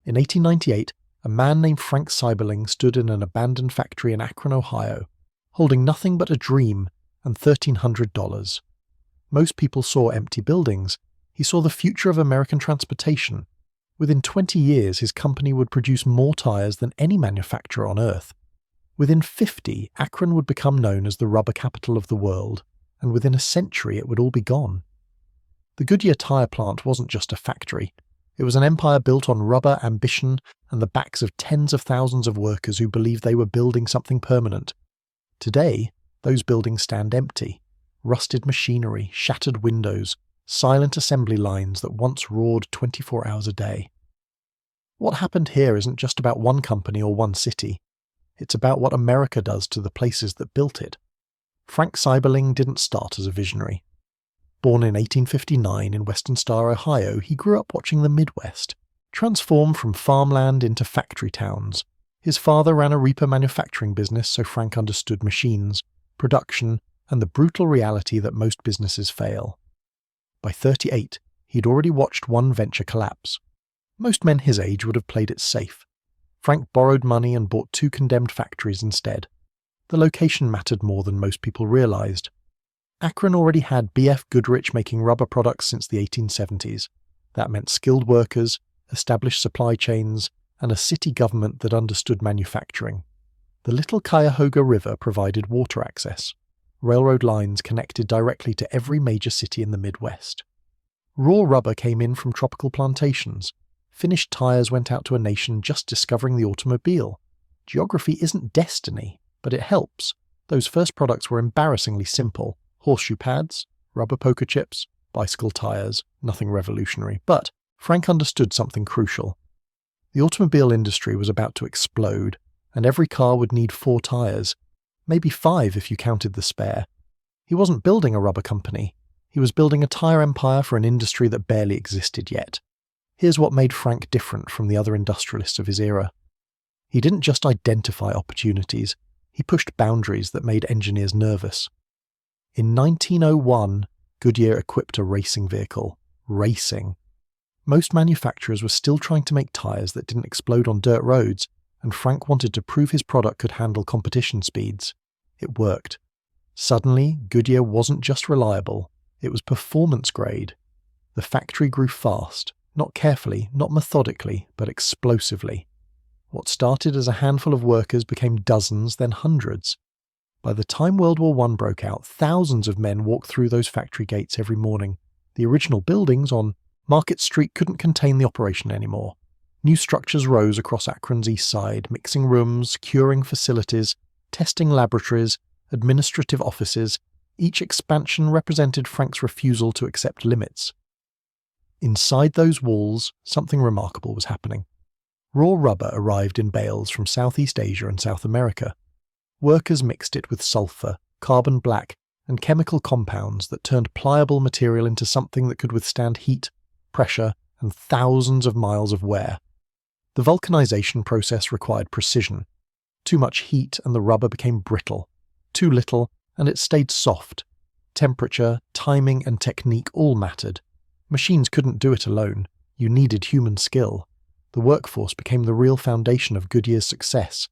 In 1898, a man named Frank Seiberling stood in an abandoned factory in Akron, Ohio, holding nothing but a dream and $1,300. Most people saw empty buildings. He saw the future of American transportation. Within 20 years, his company would produce more tires than any manufacturer on Earth. Within 50, Akron would become known as the rubber capital of the world, and within a century it would all be gone. The Goodyear Tire Plant wasn't just a factory. It was an empire built on rubber, ambition, and the backs of tens of thousands of workers who believed they were building something permanent. Today, those buildings stand empty. Rusted machinery, shattered windows, silent assembly lines that once roared 24 hours a day. What happened here isn't just about one company or one city. It's about what America does to the places that built it. Frank Seiberling didn't start as a visionary. Born in 1859 in Western Star, Ohio, he grew up watching the Midwest, transform from farmland into factory towns. His father ran a reaper manufacturing business, so Frank understood machines, production, and the brutal reality that most businesses fail. By 38, he'd already watched one venture collapse. Most men his age would have played it safe. Frank borrowed money and bought 2 condemned factories instead. The location mattered more than most people realized. Akron already had B.F. Goodrich making rubber products since the 1870s. That meant skilled workers, established supply chains, and a city government that understood manufacturing. The Little Cuyahoga River provided water access. Railroad lines connected directly to every major city in the Midwest. Raw rubber came in from tropical plantations. Finished tires went out to a nation just discovering the automobile. Geography isn't destiny, but it helps. Those first products were embarrassingly simple. Horseshoe pads, rubber poker chips, bicycle tires, nothing revolutionary. But Frank understood something crucial. The automobile industry was about to explode, and every car would need 4 tires. Maybe 5 if you counted the spare. He wasn't building a rubber company. He was building a tire empire for an industry that barely existed yet. Here's what made Frank different from the other industrialists of his era. He didn't just identify opportunities, he pushed boundaries that made engineers nervous. In 1901, Goodyear equipped a racing vehicle. Racing. Most manufacturers were still trying to make tires that didn't explode on dirt roads, and Frank wanted to prove his product could handle competition speeds. It worked. Suddenly, Goodyear wasn't just reliable, it was performance grade. The factory grew fast, not carefully, not methodically, but explosively. What started as a handful of workers became dozens, then hundreds. By the time World War I broke out, thousands of men walked through those factory gates every morning. The original buildings on Market Street couldn't contain the operation anymore. New structures rose across Akron's east side, mixing rooms, curing facilities, testing laboratories, administrative offices. Each expansion represented Frank's refusal to accept limits. Inside those walls, something remarkable was happening. Raw rubber arrived in bales from Southeast Asia and South America. Workers mixed it with sulfur, carbon black, and chemical compounds that turned pliable material into something that could withstand heat, pressure, and thousands of miles of wear. The vulcanization process required precision. Too much heat and the rubber became brittle. Too little and it stayed soft. Temperature, timing, and technique all mattered. Machines couldn't do it alone. You needed human skill. The workforce became the real foundation of Goodyear's success.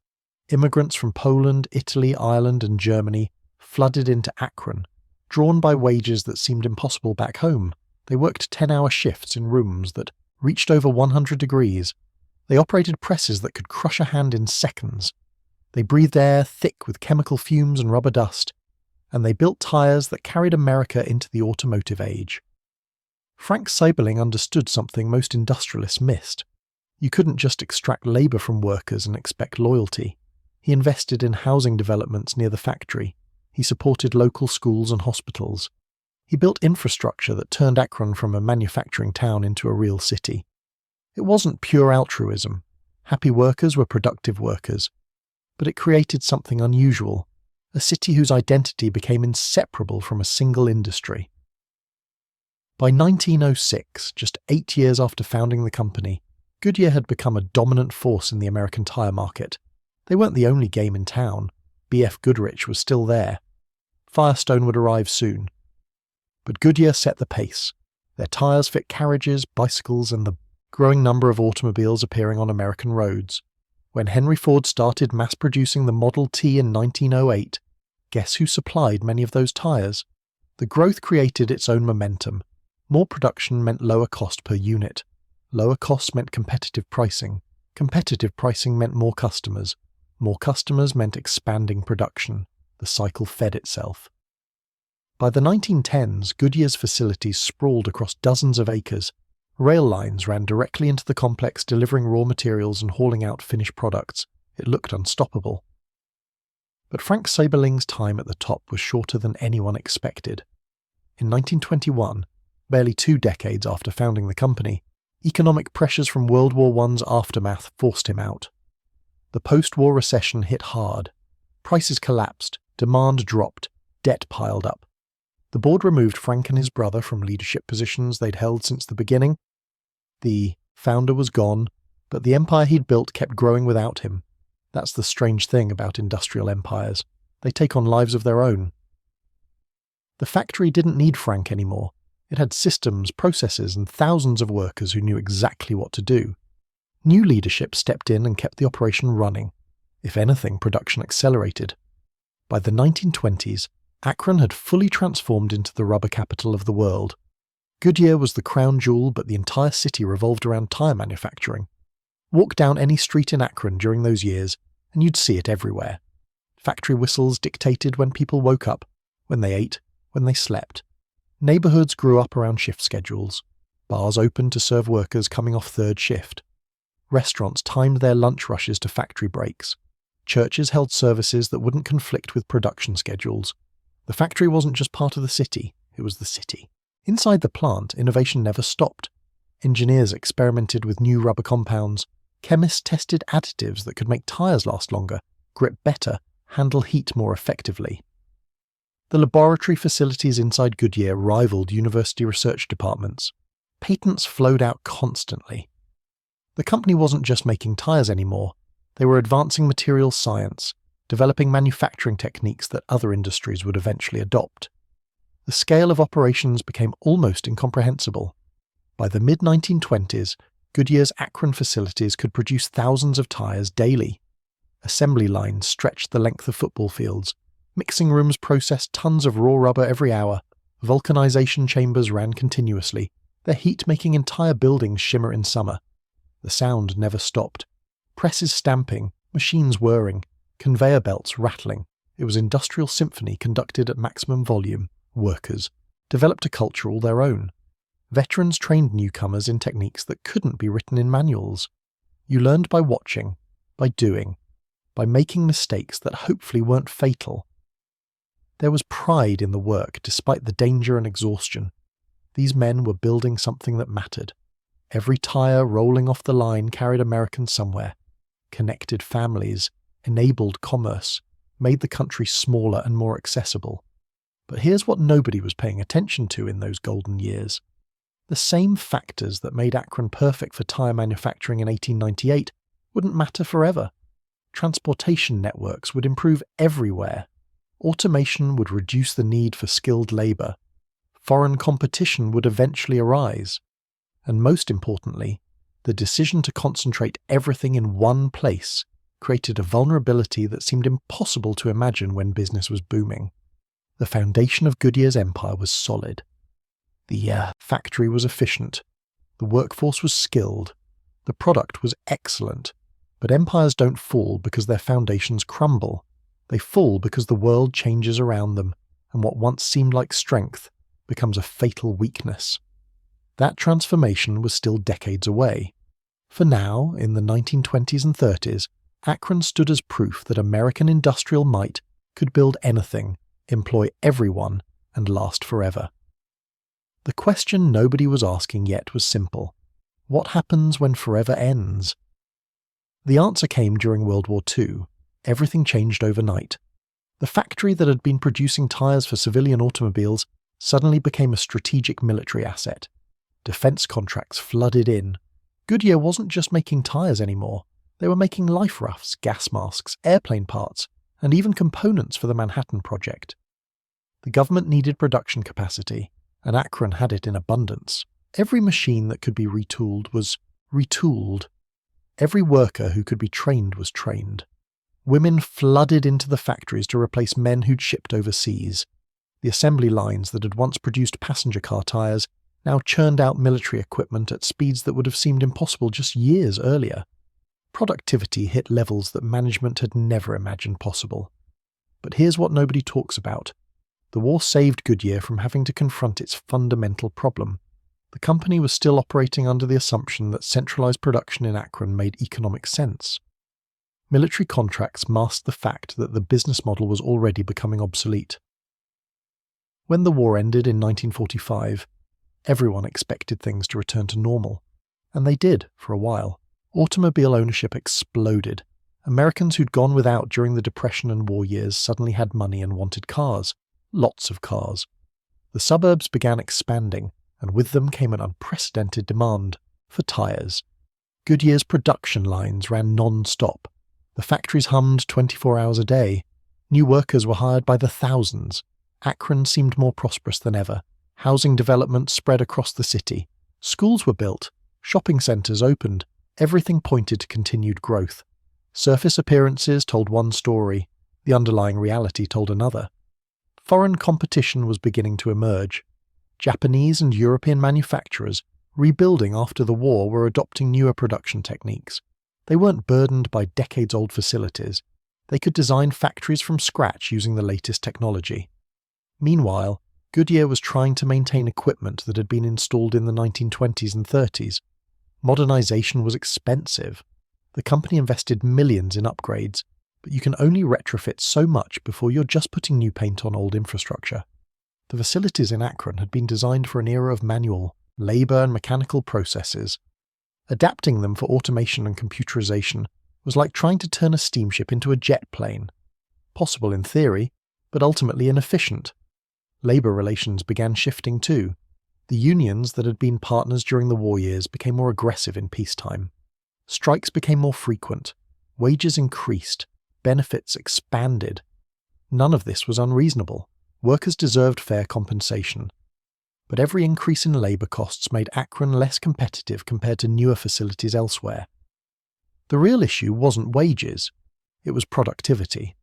Immigrants from Poland, Italy, Ireland, and Germany flooded into Akron, drawn by wages that seemed impossible back home. They worked 10-hour shifts in rooms that reached over 100 degrees. They operated presses that could crush a hand in seconds. They breathed air thick with chemical fumes and rubber dust. And they built tires that carried America into the automotive age. Frank Seiberling understood something most industrialists missed. You couldn't just extract labor from workers and expect loyalty. He invested in housing developments near the factory. He supported local schools and hospitals. He built infrastructure that turned Akron from a manufacturing town into a real city. It wasn't pure altruism. Happy workers were productive workers. But it created something unusual, a city whose identity became inseparable from a single industry. By 1906, just 8 years after founding the company, Goodyear had become a dominant force in the American tire market. They weren't the only game in town. B.F. Goodrich was still there. Firestone would arrive soon. But Goodyear set the pace. Their tires fit carriages, bicycles, and the growing number of automobiles appearing on American roads. When Henry Ford started mass-producing the Model T in 1908, guess who supplied many of those tires? The growth created its own momentum. More production meant lower cost per unit. Lower costs meant competitive pricing. Competitive pricing meant more customers. More customers meant expanding production. The cycle fed itself. By the 1910s, Goodyear's facilities sprawled across dozens of acres. Rail lines ran directly into the complex, delivering raw materials and hauling out finished products. It looked unstoppable. But Frank Saberling's time at the top was shorter than anyone expected. In 1921, barely 2 decades after founding the company, economic pressures from World War I's aftermath forced him out. The post-war recession hit hard. Prices collapsed, demand dropped, debt piled up. The board removed Frank and his brother from leadership positions they'd held since the beginning. The founder was gone, but the empire he'd built kept growing without him. That's the strange thing about industrial empires. They take on lives of their own. The factory didn't need Frank anymore. It had systems, processes, and thousands of workers who knew exactly what to do. New leadership stepped in and kept the operation running. If anything, production accelerated. By the 1920s, Akron had fully transformed into the rubber capital of the world. Goodyear was the crown jewel, but the entire city revolved around tire manufacturing. Walk down any street in Akron during those years, and you'd see it everywhere. Factory whistles dictated when people woke up, when they ate, when they slept. Neighborhoods grew up around shift schedules. Bars opened to serve workers coming off third shift. Restaurants timed their lunch rushes to factory breaks. Churches held services that wouldn't conflict with production schedules. The factory wasn't just part of the city, it was the city. Inside the plant, innovation never stopped. Engineers experimented with new rubber compounds. Chemists tested additives that could make tires last longer, grip better, handle heat more effectively. The laboratory facilities inside Goodyear rivaled university research departments. Patents flowed out constantly. The company wasn't just making tires anymore. They were advancing materials science, developing manufacturing techniques that other industries would eventually adopt. The scale of operations became almost incomprehensible. By the mid-1920s, Goodyear's Akron facilities could produce thousands of tires daily. Assembly lines stretched the length of football fields. Mixing rooms processed tons of raw rubber every hour. Vulcanization chambers ran continuously, their heat making entire buildings shimmer in summer. The sound never stopped. Presses stamping, machines whirring, conveyor belts rattling. It was industrial symphony conducted at maximum volume. Workers developed a culture all their own. Veterans trained newcomers in techniques that couldn't be written in manuals. You learned by watching, by doing, by making mistakes that hopefully weren't fatal. There was pride in the work despite the danger and exhaustion. These men were building something that mattered. Every tire rolling off the line carried Americans somewhere, connected families, enabled commerce, made the country smaller and more accessible. But here's what nobody was paying attention to in those golden years. The same factors that made Akron perfect for tire manufacturing in 1898 wouldn't matter forever. Transportation networks would improve everywhere. Automation would reduce the need for skilled labor. Foreign competition would eventually arise. And most importantly, the decision to concentrate everything in one place created a vulnerability that seemed impossible to imagine when business was booming. The foundation of Goodyear's empire was solid. The factory was efficient. The workforce was skilled. The product was excellent. But empires don't fall because their foundations crumble. They fall because the world changes around them, and what once seemed like strength becomes a fatal weakness. That transformation was still decades away. For now, in the 1920s and 30s, Akron stood as proof that American industrial might could build anything, employ everyone, and last forever. The question nobody was asking yet was simple. What happens when forever ends? The answer came during World War II. Everything changed overnight. The factory that had been producing tires for civilian automobiles suddenly became a strategic military asset. Defense contracts flooded in. Goodyear wasn't just making tires anymore. They were making life rafts, gas masks, airplane parts, and even components for the Manhattan Project. The government needed production capacity, and Akron had it in abundance. Every machine that could be retooled was retooled. Every worker who could be trained was trained. Women flooded into the factories to replace men who'd shipped overseas. The assembly lines that had once produced passenger car tires now churned out military equipment at speeds that would have seemed impossible just years earlier. Productivity hit levels that management had never imagined possible. But here's what nobody talks about. The war saved Goodyear from having to confront its fundamental problem. The company was still operating under the assumption that centralized production in Akron made economic sense. Military contracts masked the fact that the business model was already becoming obsolete. When the war ended in 1945, everyone expected things to return to normal. And they did, for a while. Automobile ownership exploded. Americans who'd gone without during the Depression and war years suddenly had money and wanted cars. Lots of cars. The suburbs began expanding, and with them came an unprecedented demand for tires. Goodyear's production lines ran non-stop. The factories hummed 24 hours a day. New workers were hired by the thousands. Akron seemed more prosperous than ever. Housing development spread across the city. Schools were built. Shopping centers opened. Everything pointed to continued growth. Surface appearances told one story. The underlying reality told another. Foreign competition was beginning to emerge. Japanese and European manufacturers, rebuilding after the war, were adopting newer production techniques. They weren't burdened by decades-old facilities. They could design factories from scratch using the latest technology. Meanwhile, Goodyear was trying to maintain equipment that had been installed in the 1920s and 30s. Modernization was expensive. The company invested millions in upgrades, but you can only retrofit so much before you're just putting new paint on old infrastructure. The facilities in Akron had been designed for an era of manual, labor and mechanical processes. Adapting them for automation and computerization was like trying to turn a steamship into a jet plane. Possible in theory, but ultimately inefficient. Labor relations began shifting too. The unions that had been partners during the war years became more aggressive in peacetime. Strikes became more frequent. Wages increased. Benefits expanded. None of this was unreasonable. Workers deserved fair compensation. But every increase in labor costs made Akron less competitive compared to newer facilities elsewhere. The real issue wasn't wages. It was productivity.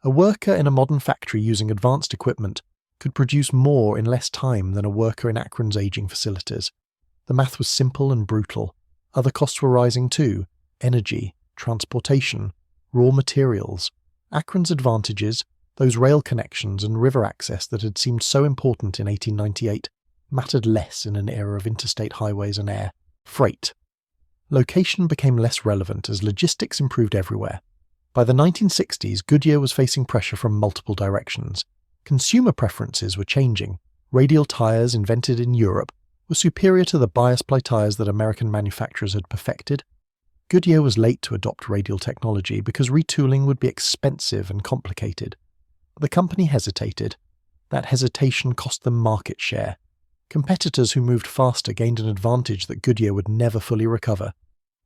A worker in a modern factory using advanced equipment could produce more in less time than a worker in Akron's aging facilities. The math was simple and brutal. Other costs were rising too: energy, transportation, raw materials. Akron's advantages, those rail connections and river access that had seemed so important in 1898, mattered less in an era of interstate highways and air. Freight. Location became less relevant as logistics improved everywhere. By the 1960s, Goodyear was facing pressure from multiple directions. Consumer preferences were changing. Radial tires invented in Europe were superior to the bias ply tires that American manufacturers had perfected. Goodyear was late to adopt radial technology because retooling would be expensive and complicated. The company hesitated. That hesitation cost them market share. Competitors who moved faster gained an advantage that Goodyear would never fully recover.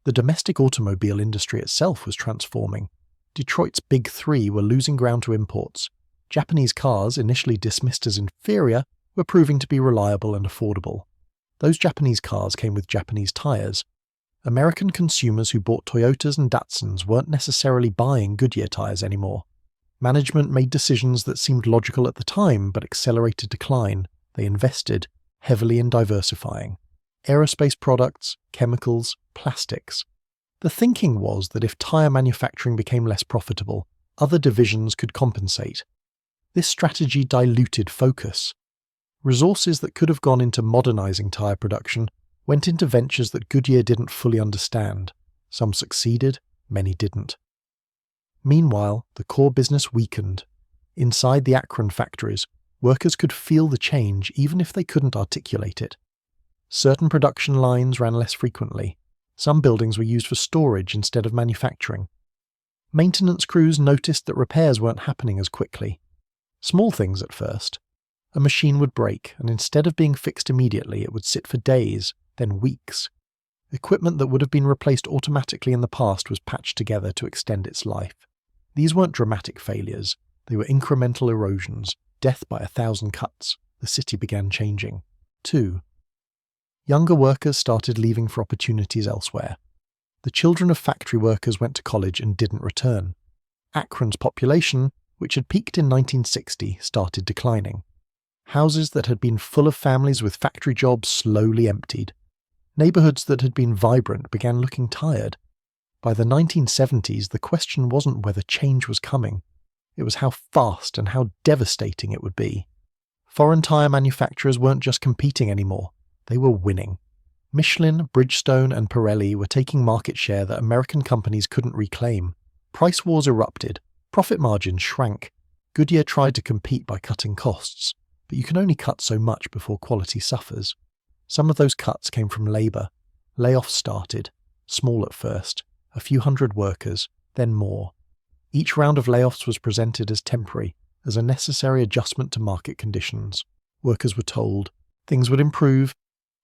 The domestic automobile industry itself was transforming. Detroit's Big Three were losing ground to imports. Japanese cars, initially dismissed as inferior, were proving to be reliable and affordable. Those Japanese cars came with Japanese tires. American consumers who bought Toyotas and Datsuns weren't necessarily buying Goodyear tires anymore. Management made decisions that seemed logical at the time but accelerated decline. They invested heavily in diversifying. Aerospace products, chemicals, plastics. The thinking was that if tire manufacturing became less profitable, other divisions could compensate. This strategy diluted focus. Resources that could have gone into modernizing tire production went into ventures that Goodyear didn't fully understand. Some succeeded, many didn't. Meanwhile, the core business weakened. Inside the Akron factories, workers could feel the change even if they couldn't articulate it. Certain production lines ran less frequently. Some buildings were used for storage instead of manufacturing. Maintenance crews noticed that repairs weren't happening as quickly. Small things at first. A machine would break, and instead of being fixed immediately, it would sit for days, then weeks. Equipment that would have been replaced automatically in the past was patched together to extend its life. These weren't dramatic failures. They were incremental erosions, death by 1,000 cuts. The city began changing. 2. Younger workers started leaving for opportunities elsewhere. The children of factory workers went to college and didn't return. Akron's population, which had peaked in 1960, started declining. Houses that had been full of families with factory jobs slowly emptied. Neighborhoods that had been vibrant began looking tired. By the 1970s, the question wasn't whether change was coming. It was how fast and how devastating it would be. Foreign tire manufacturers weren't just competing anymore. They were winning. Michelin, Bridgestone, and Pirelli were taking market share that American companies couldn't reclaim. Price wars erupted. Profit margins shrank. Goodyear tried to compete by cutting costs, but you can only cut so much before quality suffers. Some of those cuts came from labor. Layoffs started, small at first, a few hundred workers, then more. Each round of layoffs was presented as temporary, as a necessary adjustment to market conditions. Workers were told things would improve.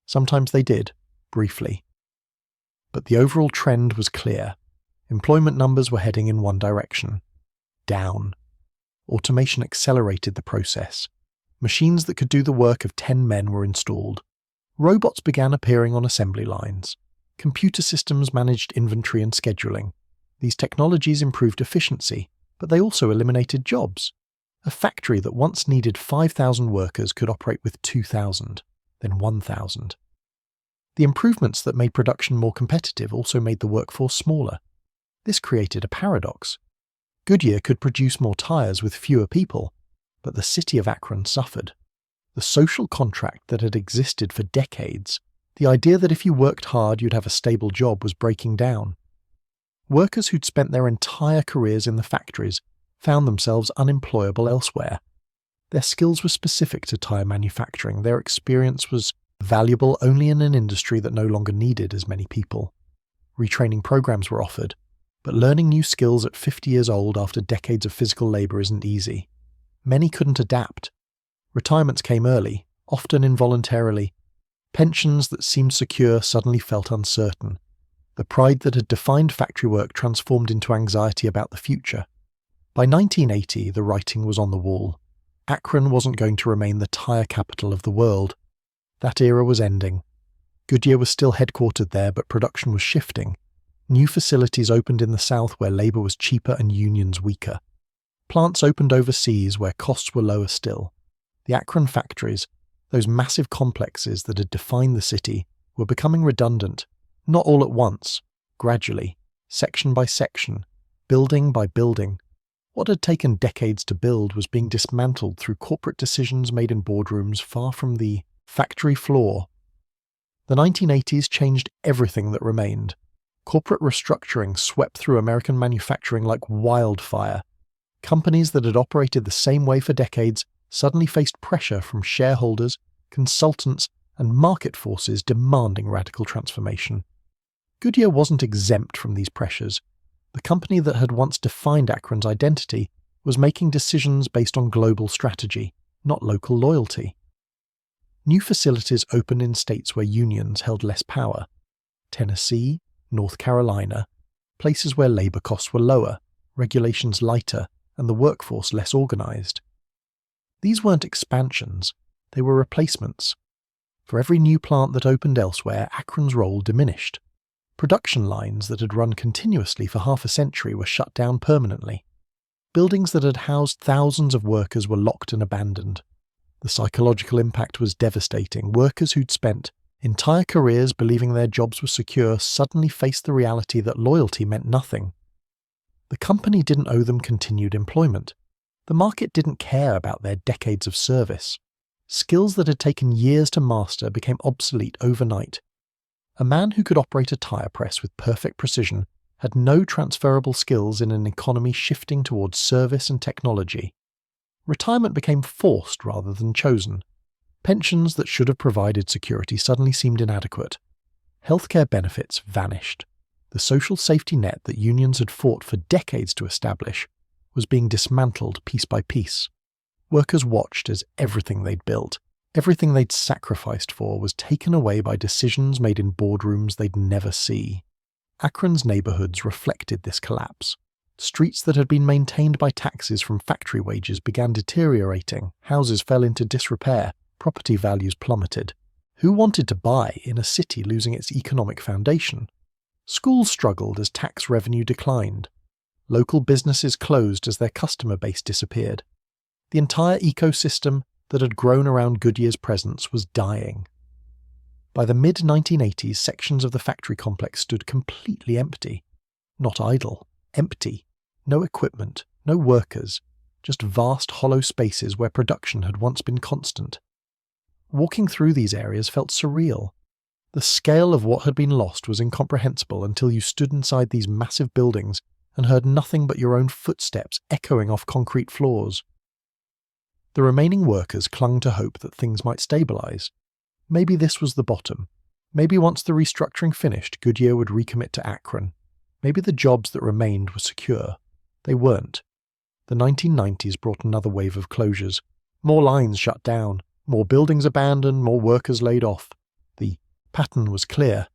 Sometimes they did, briefly. But the overall trend was clear. Employment numbers were heading in one direction: down. Automation accelerated the process. Machines that could do the work of 10 men were installed. Robots began appearing on assembly lines. Computer systems managed inventory and scheduling. These technologies improved efficiency, but they also eliminated jobs. A factory that once needed 5,000 workers could operate with 2,000, then 1,000. The improvements that made production more competitive also made the workforce smaller. This created a paradox. Goodyear could produce more tires with fewer people, but the city of Akron suffered. The social contract that had existed for decades, the idea that if you worked hard you'd have a stable job, was breaking down. Workers who'd spent their entire careers in the factories found themselves unemployable elsewhere. Their skills were specific to tire manufacturing. Their experience was valuable only in an industry that no longer needed as many people. Retraining programs were offered, but learning new skills at 50 years old after decades of physical labor isn't easy. Many couldn't adapt. Retirements came early, often involuntarily. Pensions that seemed secure suddenly felt uncertain. The pride that had defined factory work transformed into anxiety about the future. By 1980, the writing was on the wall. Akron wasn't going to remain the tire capital of the world. That era was ending. Goodyear was still headquartered there, but production was shifting. New facilities opened in the south where labor was cheaper and unions weaker. Plants opened overseas where costs were lower still. The Akron factories, those massive complexes that had defined the city, were becoming redundant, not all at once, gradually, section by section, building by building. What had taken decades to build was being dismantled through corporate decisions made in boardrooms far from the factory floor. The 1980s changed everything that remained. Corporate restructuring swept through American manufacturing like wildfire. Companies that had operated the same way for decades suddenly faced pressure from shareholders, consultants, and market forces demanding radical transformation. Goodyear wasn't exempt from these pressures. The company that had once defined Akron's identity was making decisions based on global strategy, not local loyalty. New facilities opened in states where unions held less power. Tennessee, North Carolina, places where labor costs were lower, regulations lighter, and the workforce less organized. These weren't expansions, they were replacements. For every new plant that opened elsewhere, Akron's role diminished. Production lines that had run continuously for half a century were shut down permanently. Buildings that had housed thousands of workers were locked and abandoned. The psychological impact was devastating. Workers who'd spent entire careers believing their jobs were secure suddenly faced the reality that loyalty meant nothing. The company didn't owe them continued employment. The market didn't care about their decades of service. Skills that had taken years to master became obsolete overnight. A man who could operate a tire press with perfect precision had no transferable skills in an economy shifting towards service and technology. Retirement became forced rather than chosen. Pensions that should have provided security suddenly seemed inadequate. Healthcare benefits vanished. The social safety net that unions had fought for decades to establish was being dismantled piece by piece. Workers watched as everything they'd built, everything they'd sacrificed for, was taken away by decisions made in boardrooms they'd never see. Akron's neighborhoods reflected this collapse. Streets that had been maintained by taxes from factory wages began deteriorating, houses fell into disrepair, property values plummeted. Who wanted to buy in a city losing its economic foundation? Schools struggled as tax revenue declined. Local businesses closed as their customer base disappeared. The entire ecosystem that had grown around Goodyear's presence was dying. By the mid-1980s, sections of the factory complex stood completely empty. Not idle, empty. No equipment, no workers, just vast hollow spaces where production had once been constant. Walking through these areas felt surreal. The scale of what had been lost was incomprehensible until you stood inside these massive buildings and heard nothing but your own footsteps echoing off concrete floors. The remaining workers clung to hope that things might stabilize. Maybe this was the bottom. Maybe once the restructuring finished, Goodyear would recommit to Akron. Maybe the jobs that remained were secure. They weren't. The 1990s brought another wave of closures. More lines shut down, more buildings abandoned, more workers laid off. The pattern was clear.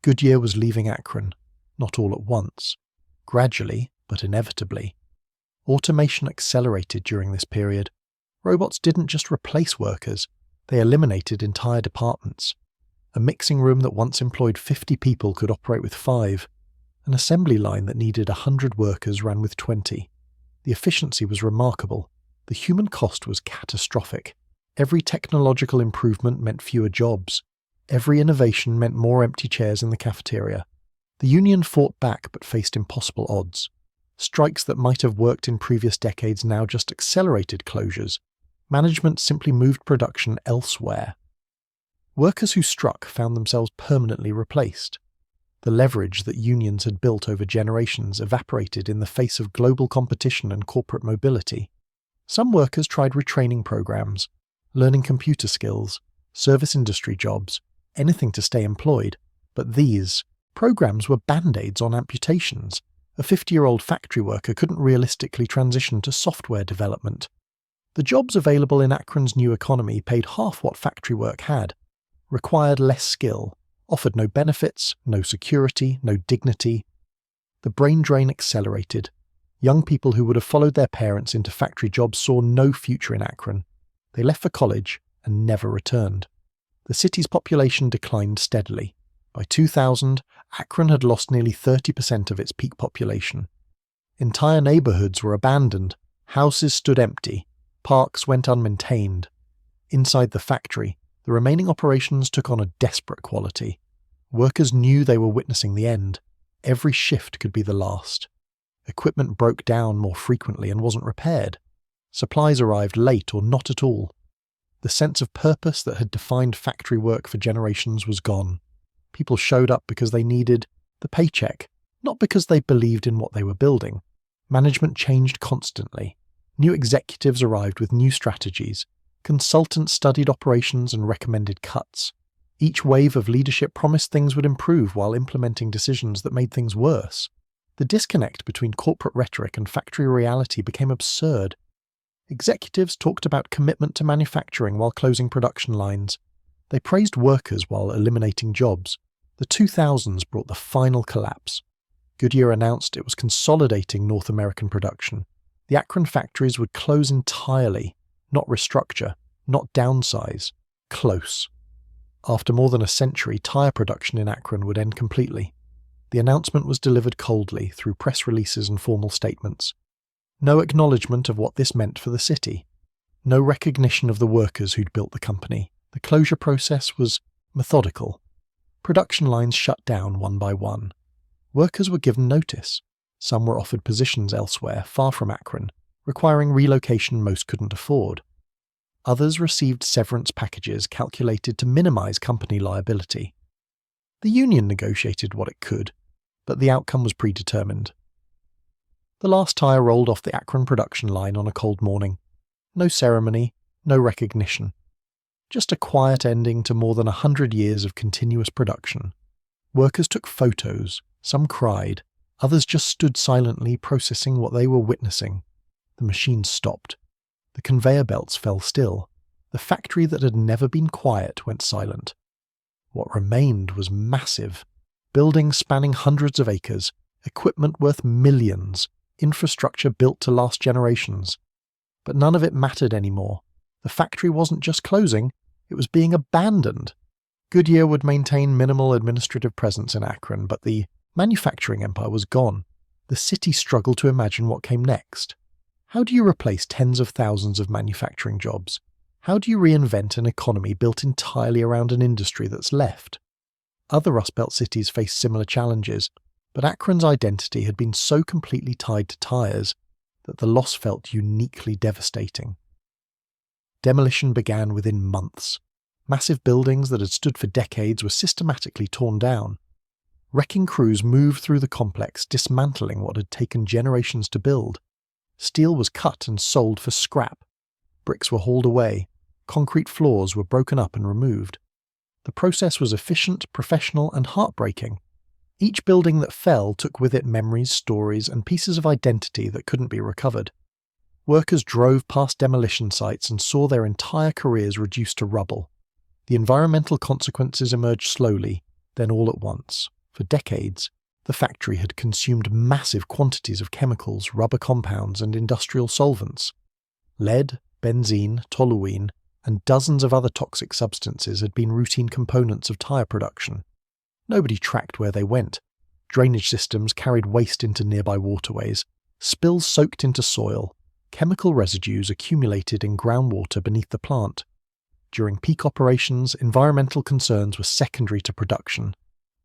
Goodyear was leaving Akron, not all at once. Gradually, but inevitably. Automation accelerated during this period. Robots didn't just replace workers, they eliminated entire departments. A mixing room that once employed 50 people could operate with 5. An assembly line that needed 100 workers ran with 20. The efficiency was remarkable. The human cost was catastrophic. Every technological improvement meant fewer jobs. Every innovation meant more empty chairs in the cafeteria. The union fought back but faced impossible odds. Strikes that might have worked in previous decades now just accelerated closures. Management simply moved production elsewhere. Workers who struck found themselves permanently replaced. The leverage that unions had built over generations evaporated in the face of global competition and corporate mobility. Some workers tried retraining programs, learning computer skills, service industry jobs, anything to stay employed, but these programs were band-aids on amputations. A 50-year-old factory worker couldn't realistically transition to software development. The jobs available in Akron's new economy paid half what factory work had, required less skill, offered no benefits, no security, no dignity. The brain drain accelerated. Young people who would have followed their parents into factory jobs saw no future in Akron. They left for college and never returned. The city's population declined steadily. By 2000, Akron had lost nearly 30% of its peak population. Entire neighborhoods were abandoned, houses stood empty, parks went unmaintained. Inside the factory, the remaining operations took on a desperate quality. Workers knew they were witnessing the end. Every shift could be the last. Equipment broke down more frequently and wasn't repaired. Supplies arrived late or not at all. The sense of purpose that had defined factory work for generations was gone. People showed up because they needed the paycheck, not because they believed in what they were building. Management changed constantly. New executives arrived with new strategies. Consultants studied operations and recommended cuts. Each wave of leadership promised things would improve while implementing decisions that made things worse. The disconnect between corporate rhetoric and factory reality became absurd. Executives talked about commitment to manufacturing while closing production lines. They praised workers while eliminating jobs. The 2000s brought the final collapse. Goodyear announced it was consolidating North American production. The Akron factories would close entirely, not restructure, not downsize, close. After more than a century, tire production in Akron would end completely. The announcement was delivered coldly through press releases and formal statements. No acknowledgement of what this meant for the city. No recognition of the workers who'd built the company. The closure process was methodical. Production lines shut down one by one. Workers were given notice. Some were offered positions elsewhere, far from Akron, requiring relocation most couldn't afford. Others received severance packages calculated to minimize company liability. The union negotiated what it could, but the outcome was predetermined. The last tire rolled off the Akron production line on a cold morning. No ceremony, no recognition. Just a quiet ending to more than 100 years of continuous production. Workers took photos, some cried, others just stood silently processing what they were witnessing. The machine stopped. The conveyor belts fell still. The factory that had never been quiet went silent. What remained was massive. Buildings spanning hundreds of acres, equipment worth millions, infrastructure built to last generations. But none of it mattered anymore. The factory wasn't just closing, it was being abandoned. Goodyear would maintain minimal administrative presence in Akron, but the manufacturing empire was gone. The city struggled to imagine what came next. How do you replace tens of thousands of manufacturing jobs? How do you reinvent an economy built entirely around an industry that's left? Other Rust Belt cities faced similar challenges, but Akron's identity had been so completely tied to tires that the loss felt uniquely devastating. Demolition began within months. Massive buildings that had stood for decades were systematically torn down. Wrecking crews moved through the complex, dismantling what had taken generations to build. Steel was cut and sold for scrap. Bricks were hauled away. Concrete floors were broken up and removed. The process was efficient, professional, and heartbreaking. Each building that fell took with it memories, stories, and pieces of identity that couldn't be recovered. Workers drove past demolition sites and saw their entire careers reduced to rubble. The environmental consequences emerged slowly, then all at once. For decades, the factory had consumed massive quantities of chemicals, rubber compounds, and industrial solvents. Lead, benzene, toluene, and dozens of other toxic substances had been routine components of tire production. Nobody tracked where they went. Drainage systems carried waste into nearby waterways. Spills soaked into soil. Chemical residues accumulated in groundwater beneath the plant. During peak operations, environmental concerns were secondary to production.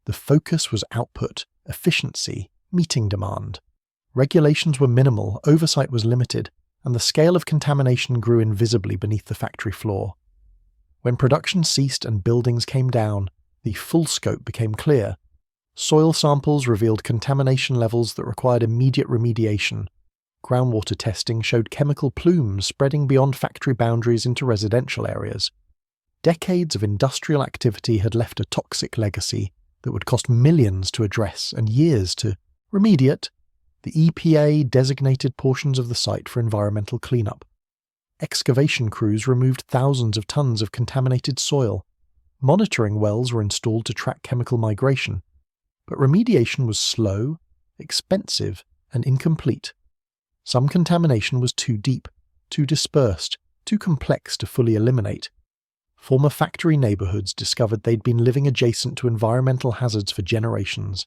The focus was output, efficiency, meeting demand. Regulations were minimal, oversight was limited, and the scale of contamination grew invisibly beneath the factory floor. When production ceased and buildings came down, the full scope became clear. Soil samples revealed contamination levels that required immediate remediation. Groundwater testing showed chemical plumes spreading beyond factory boundaries into residential areas. Decades of industrial activity had left a toxic legacy that would cost millions to address and years to remediate. The EPA designated portions of the site for environmental cleanup. Excavation crews removed thousands of tons of contaminated soil. Monitoring wells were installed to track chemical migration. But remediation was slow, expensive, and incomplete. Some contamination was too deep, too dispersed, too complex to fully eliminate. Former factory neighborhoods discovered they'd been living adjacent to environmental hazards for generations.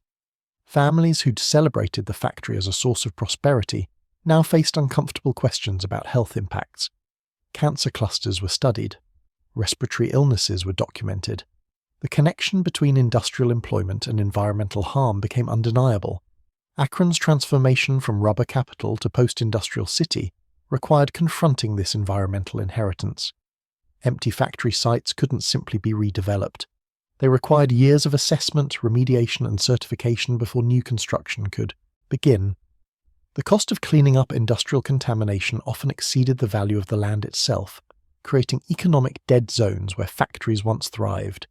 Families who'd celebrated the factory as a source of prosperity now faced uncomfortable questions about health impacts. Cancer clusters were studied. Respiratory illnesses were documented. The connection between industrial employment and environmental harm became undeniable. Akron's transformation from rubber capital to post-industrial city required confronting this environmental inheritance. Empty factory sites couldn't simply be redeveloped. They required years of assessment, remediation, and certification before new construction could begin. The cost of cleaning up industrial contamination often exceeded the value of the land itself, creating economic dead zones where factories once thrived.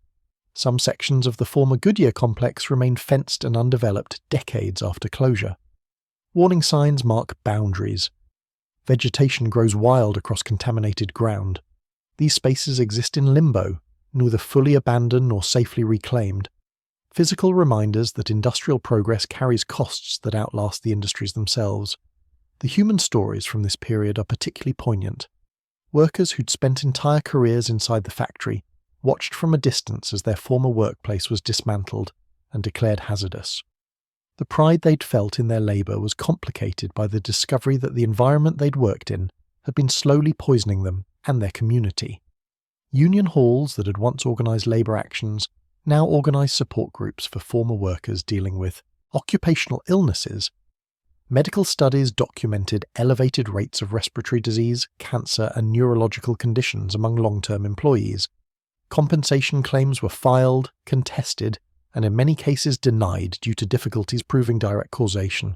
Some sections of the former Goodyear complex remained fenced and undeveloped decades after closure. Warning signs mark boundaries. Vegetation grows wild across contaminated ground. These spaces exist in limbo, neither fully abandoned nor safely reclaimed. Physical reminders that industrial progress carries costs that outlast the industries themselves. The human stories from this period are particularly poignant. Workers who'd spent entire careers inside the factory watched from a distance as their former workplace was dismantled and declared hazardous. The pride they'd felt in their labour was complicated by the discovery that the environment they'd worked in had been slowly poisoning them and their community. Union halls that had once organised labour actions now organised support groups for former workers dealing with occupational illnesses. Medical studies documented elevated rates of respiratory disease, cancer, and neurological conditions among long-term employees. Compensation claims were filed, contested, and in many cases denied due to difficulties proving direct causation.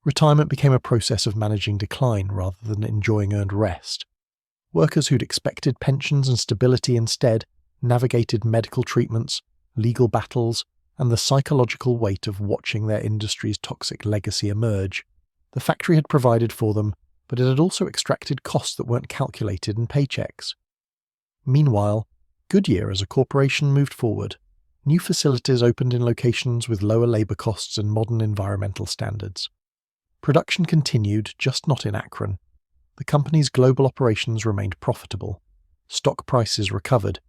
Retirement became a process of managing decline rather than enjoying earned rest. Workers who'd expected pensions and stability instead navigated medical treatments, legal battles, and the psychological weight of watching their industry's toxic legacy emerge. The factory had provided for them, but it had also extracted costs that weren't calculated in paychecks. Meanwhile, Goodyear as a corporation moved forward. New facilities opened in locations with lower labour costs and modern environmental standards. Production continued, just not in Akron. The company's global operations remained profitable. Stock prices recovered.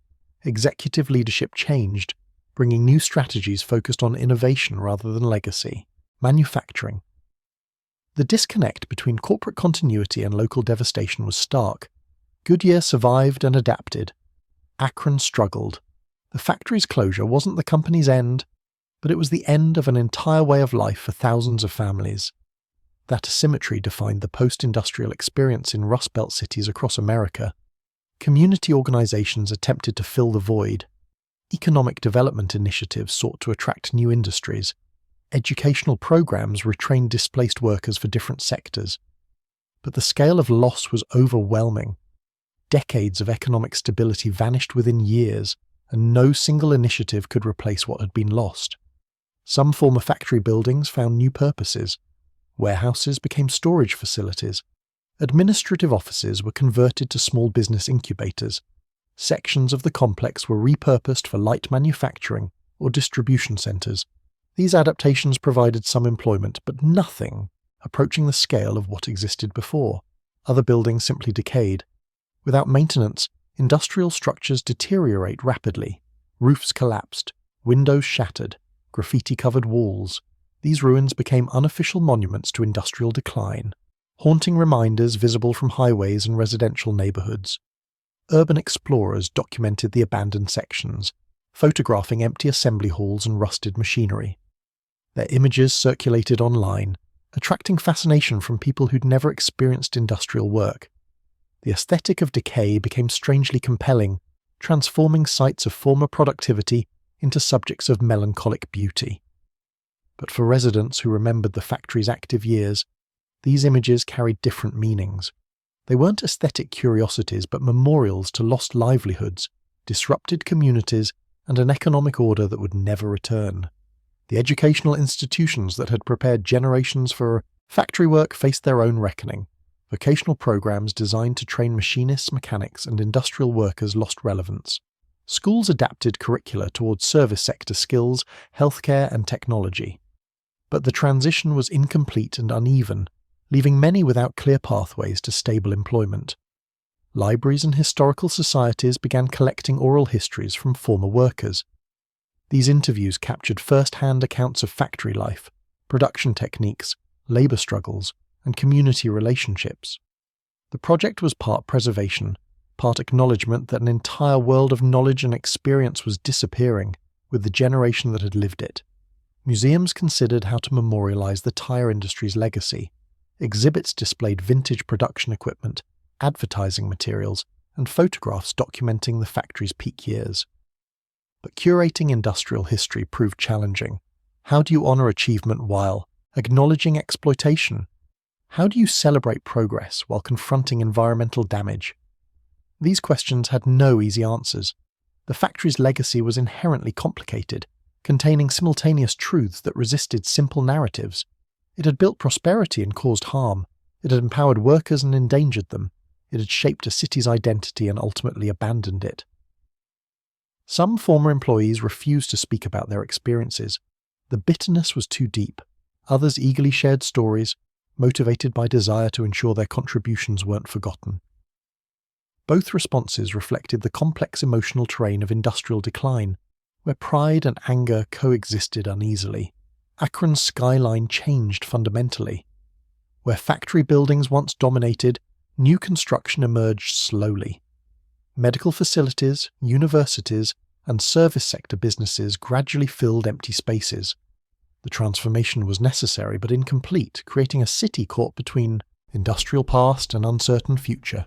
executive leadership changed, bringing new strategies focused on innovation rather than legacy. Manufacturing. The disconnect between corporate continuity and local devastation was stark. Goodyear survived and adapted. Akron struggled. The factory's closure wasn't the company's end, but it was the end of an entire way of life for thousands of families. That asymmetry defined the post-industrial experience in Rust Belt cities across America. Community organizations attempted to fill the void. Economic development initiatives sought to attract new industries. Educational programs retrained displaced workers for different sectors. But the scale of loss was overwhelming. Decades of economic stability vanished within years, and no single initiative could replace what had been lost. Some former factory buildings found new purposes. Warehouses became storage facilities. Administrative offices were converted to small business incubators. Sections of the complex were repurposed for light manufacturing or distribution centers. These adaptations provided some employment, but nothing approaching the scale of what existed before. Other buildings simply decayed. Without maintenance, industrial structures deteriorate rapidly. Roofs collapsed, windows shattered, graffiti-covered walls. These ruins became unofficial monuments to industrial decline, haunting reminders visible from highways and residential neighborhoods. Urban explorers documented the abandoned sections, photographing empty assembly halls and rusted machinery. Their images circulated online, attracting fascination from people who'd never experienced industrial work. The aesthetic of decay became strangely compelling, transforming sites of former productivity into subjects of melancholic beauty. But for residents who remembered the factory's active years, these images carried different meanings. They weren't aesthetic curiosities, but memorials to lost livelihoods, disrupted communities, and an economic order that would never return. The educational institutions that had prepared generations for factory work faced their own reckoning. Vocational programs designed to train machinists, mechanics, and industrial workers lost relevance. Schools adapted curricula towards service sector skills, healthcare, and technology. But the transition was incomplete and uneven, leaving many without clear pathways to stable employment. Libraries and historical societies began collecting oral histories from former workers. These interviews captured first-hand accounts of factory life, production techniques, labor struggles, and community relationships. The project was part preservation, part acknowledgement that an entire world of knowledge and experience was disappearing with the generation that had lived it. Museums considered how to memorialize the tire industry's legacy. Exhibits displayed vintage production equipment, advertising materials, and photographs documenting the factory's peak years. But curating industrial history proved challenging. How do you honor achievement while acknowledging exploitation? How do you celebrate progress while confronting environmental damage? These questions had no easy answers. The factory's legacy was inherently complicated, containing simultaneous truths that resisted simple narratives. It had built prosperity and caused harm. It had empowered workers and endangered them. It had shaped a city's identity and ultimately abandoned it. Some former employees refused to speak about their experiences. The bitterness was too deep. Others eagerly shared stories, motivated by desire to ensure their contributions weren't forgotten. Both responses reflected the complex emotional terrain of industrial decline, where pride and anger coexisted uneasily. Akron's skyline changed fundamentally. Where factory buildings once dominated, new construction emerged slowly. Medical facilities, universities, and service sector businesses gradually filled empty spaces. The transformation was necessary but incomplete, creating a city caught between industrial past and uncertain future.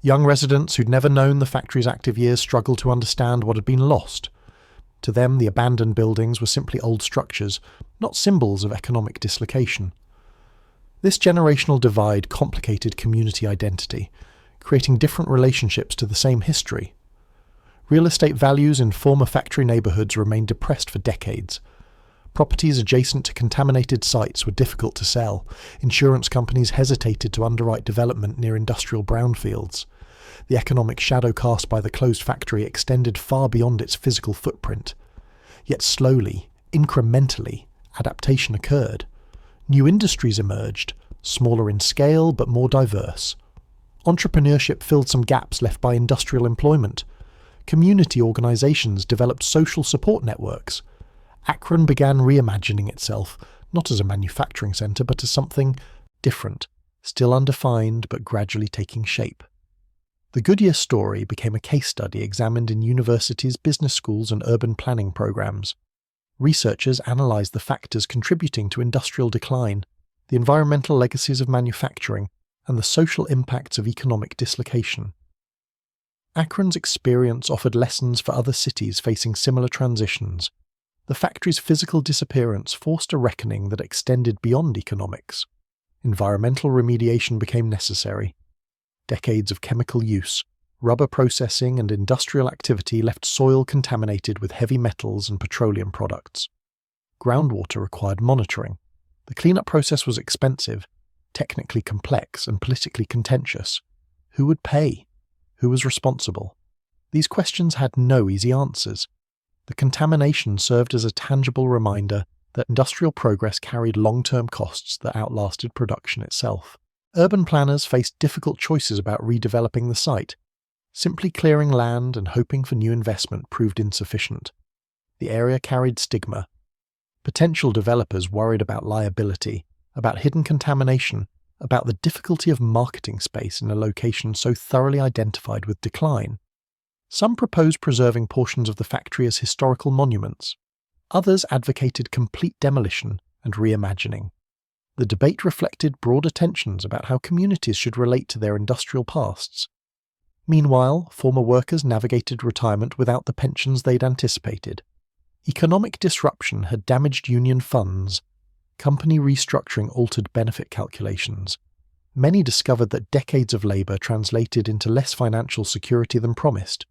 Young residents who'd never known the factory's active years struggled to understand what had been lost. To them, the abandoned buildings were simply old structures, not symbols of economic dislocation. This generational divide complicated community identity, creating different relationships to the same history. Real estate values in former factory neighborhoods remained depressed for decades. Properties adjacent to contaminated sites were difficult to sell. Insurance companies hesitated to underwrite development near industrial brownfields. The economic shadow cast by the closed factory extended far beyond its physical footprint. Yet slowly, incrementally, adaptation occurred. New industries emerged, smaller in scale but more diverse. Entrepreneurship filled some gaps left by industrial employment. Community organizations developed social support networks. Akron began reimagining itself, not as a manufacturing center, but as something different, still undefined but gradually taking shape. The Goodyear story became a case study examined in universities, business schools, and urban planning programs. Researchers analyzed the factors contributing to industrial decline, the environmental legacies of manufacturing, and the social impacts of economic dislocation. Akron's experience offered lessons for other cities facing similar transitions. The factory's physical disappearance forced a reckoning that extended beyond economics. Environmental remediation became necessary. Decades of chemical use, rubber processing, and industrial activity left soil contaminated with heavy metals and petroleum products. Groundwater required monitoring. The cleanup process was expensive, technically complex, and politically contentious. Who would pay? Who was responsible? These questions had no easy answers. The contamination served as a tangible reminder that industrial progress carried long-term costs that outlasted production itself. Urban planners faced difficult choices about redeveloping the site. Simply clearing land and hoping for new investment proved insufficient. The area carried stigma. Potential developers worried about liability, about hidden contamination, about the difficulty of marketing space in a location so thoroughly identified with decline. Some proposed preserving portions of the factory as historical monuments. Others advocated complete demolition and reimagining. The debate reflected broader tensions about how communities should relate to their industrial pasts. Meanwhile, former workers navigated retirement without the pensions they'd anticipated. Economic disruption had damaged union funds. Company restructuring altered benefit calculations. Many discovered that decades of labor translated into less financial security than promised.